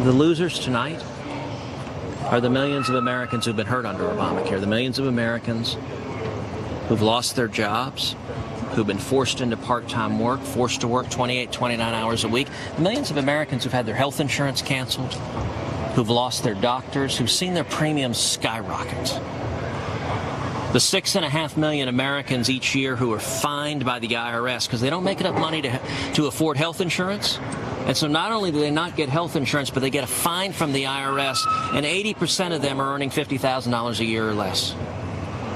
The losers tonight are the millions of Americans who've been hurt under Obamacare, the millions of Americans who've lost their jobs, who've been forced into part-time work, forced to work 28, 29 hours a week, the millions of Americans who've had their health insurance canceled, who've lost their doctors, who've seen their premiums skyrocket. The 6.5 million Americans each year who are fined by the IRS because they don't make enough money to afford health insurance. And so not only do they not get health insurance, but they get a fine from the IRS, and 80% of them are earning $50,000 a year or less.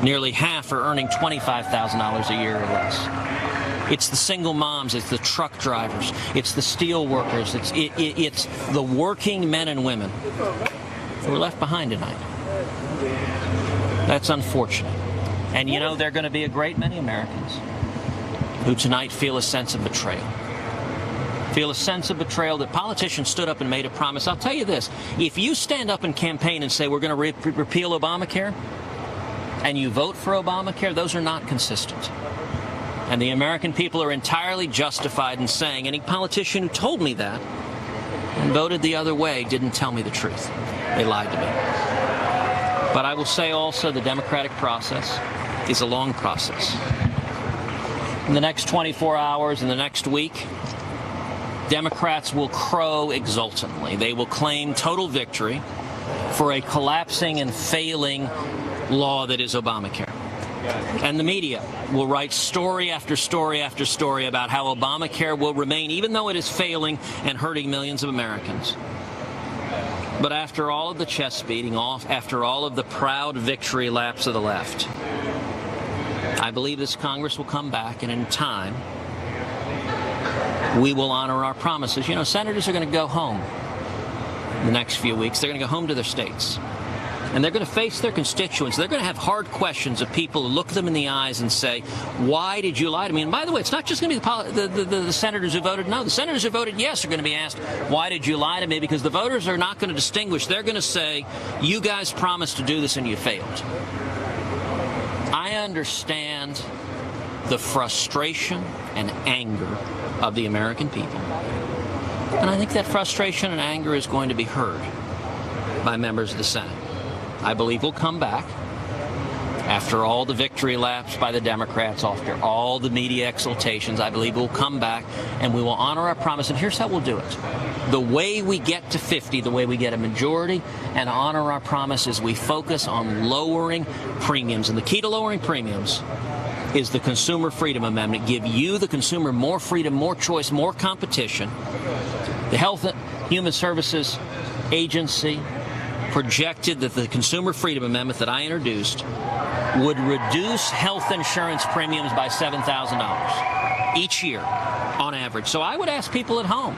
Nearly half are earning $25,000 a year or less. It's the single moms, it's the truck drivers, it's the steel workers, it's the working men and women who are left behind tonight. That's unfortunate. And you know, there are going to be a great many Americans who tonight feel a sense of betrayal. Feel a sense of betrayal that politicians stood up and made a promise. I'll tell you this, if you stand up and campaign and say we're going to repeal Obamacare, and you vote for Obamacare, those are not consistent. And the American people are entirely justified in saying any politician who told me that and voted the other way didn't tell me the truth. They lied to me. But I will say also the democratic process is a long process. In the next 24 hours, in the next week, Democrats will crow exultantly. They will claim total victory for a collapsing and failing law that is Obamacare. And the media will write story after story after story about how Obamacare will remain, even though it is failing and hurting millions of Americans. But after all of the chest beating off, after all of the proud victory laps of the left, I believe this Congress will come back, and in time, we will honor our promises. You know, senators are going to go home in the next few weeks. They're going to go home to their states. And they're going to face their constituents. They're going to have hard questions of people who look them in the eyes and say, why did you lie to me? And by the way, it's not just going to be the senators who voted no. The senators who voted yes are going to be asked, why did you lie to me? Because the voters are not going to distinguish. They're going to say, you guys promised to do this and you failed. I understand the frustration and anger of the American people. And I think that frustration and anger is going to be heard by members of the Senate. I believe we'll come back after all the victory laps by the Democrats, after all the media exultations. I believe we'll come back and we will honor our promise. And here's how we'll do it. The way we get to 50, the way we get a majority and honor our promise is we focus on lowering premiums. And the key to lowering premiums is the Consumer Freedom Amendment. Give you, the consumer, more freedom, more choice, more competition. The Health and Human Services Agency projected that the Consumer Freedom Amendment that I introduced would reduce health insurance premiums by $7,000 each year on average. So I would ask people at home,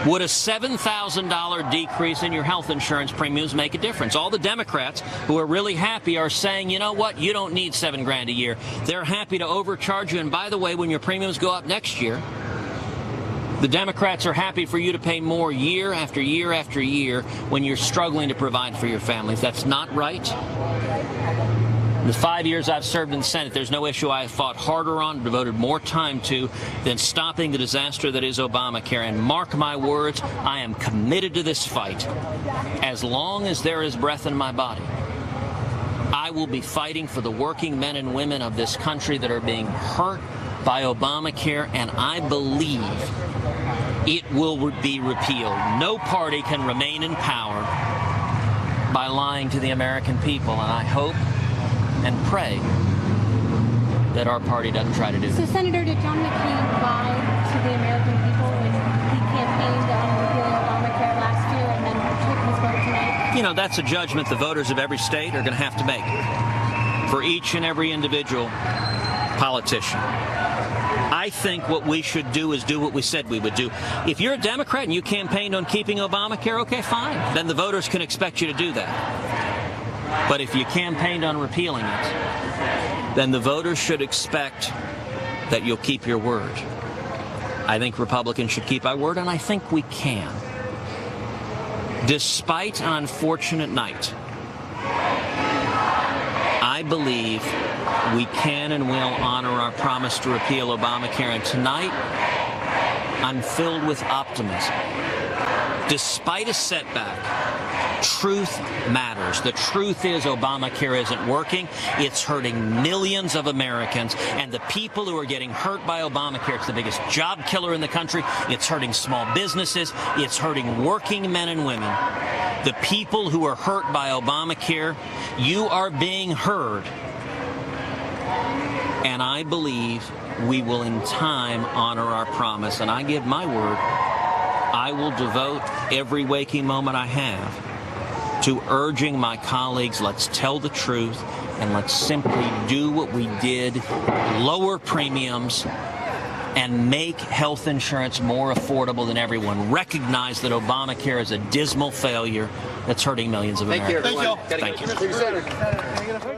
would a $7,000 decrease in your health insurance premiums make a difference? All the Democrats who are really happy are saying, you know what, you don't need $7,000 a year. They're happy to overcharge you. And by the way, when your premiums go up next year, the Democrats are happy for you to pay more year after year after year when you're struggling to provide for your families. That's not right. In the 5 years I've served in the Senate, there's no issue I have fought harder on, devoted more time to, than stopping the disaster that is Obamacare. And mark my words, I am committed to this fight. As long as there is breath in my body, I will be fighting for the working men and women of this country that are being hurt by Obamacare, and I believe it will be repealed. No party can remain in power by lying to the American people, and I hope and pray that our party doesn't try to do that. So, Senator, did John McCain lie to the American people when he campaigned on repealing Obamacare last year and then took his vote tonight? You know, that's a judgment the voters of every state are going to have to make for each and every individual politician. I think what we should do is do what we said we would do. If you're a Democrat and you campaigned on keeping Obamacare, okay, fine. Then the voters can expect you to do that. But if you campaigned on repealing it, then the voters should expect that you'll keep your word. I think Republicans should keep our word, and I think we can. Despite an unfortunate night, I believe we can and will honor our promise to repeal Obamacare. And tonight, I'm filled with optimism Despite a setback, truth matters. The truth is Obamacare isn't working. It's hurting millions of Americans. And the people who are getting hurt by Obamacare, it's the biggest job killer in the country. It's hurting small businesses. It's hurting working men and women. The people who are hurt by Obamacare, you are being heard. And I believe we will in time honor our promise. And I give my word, I will devote every waking moment I have to urging my colleagues, let's tell the truth and let's simply do what we did, lower premiums and make health insurance more affordable than everyone. Recognize that Obamacare is a dismal failure that's hurting millions of Americans. Thank you. Thank you.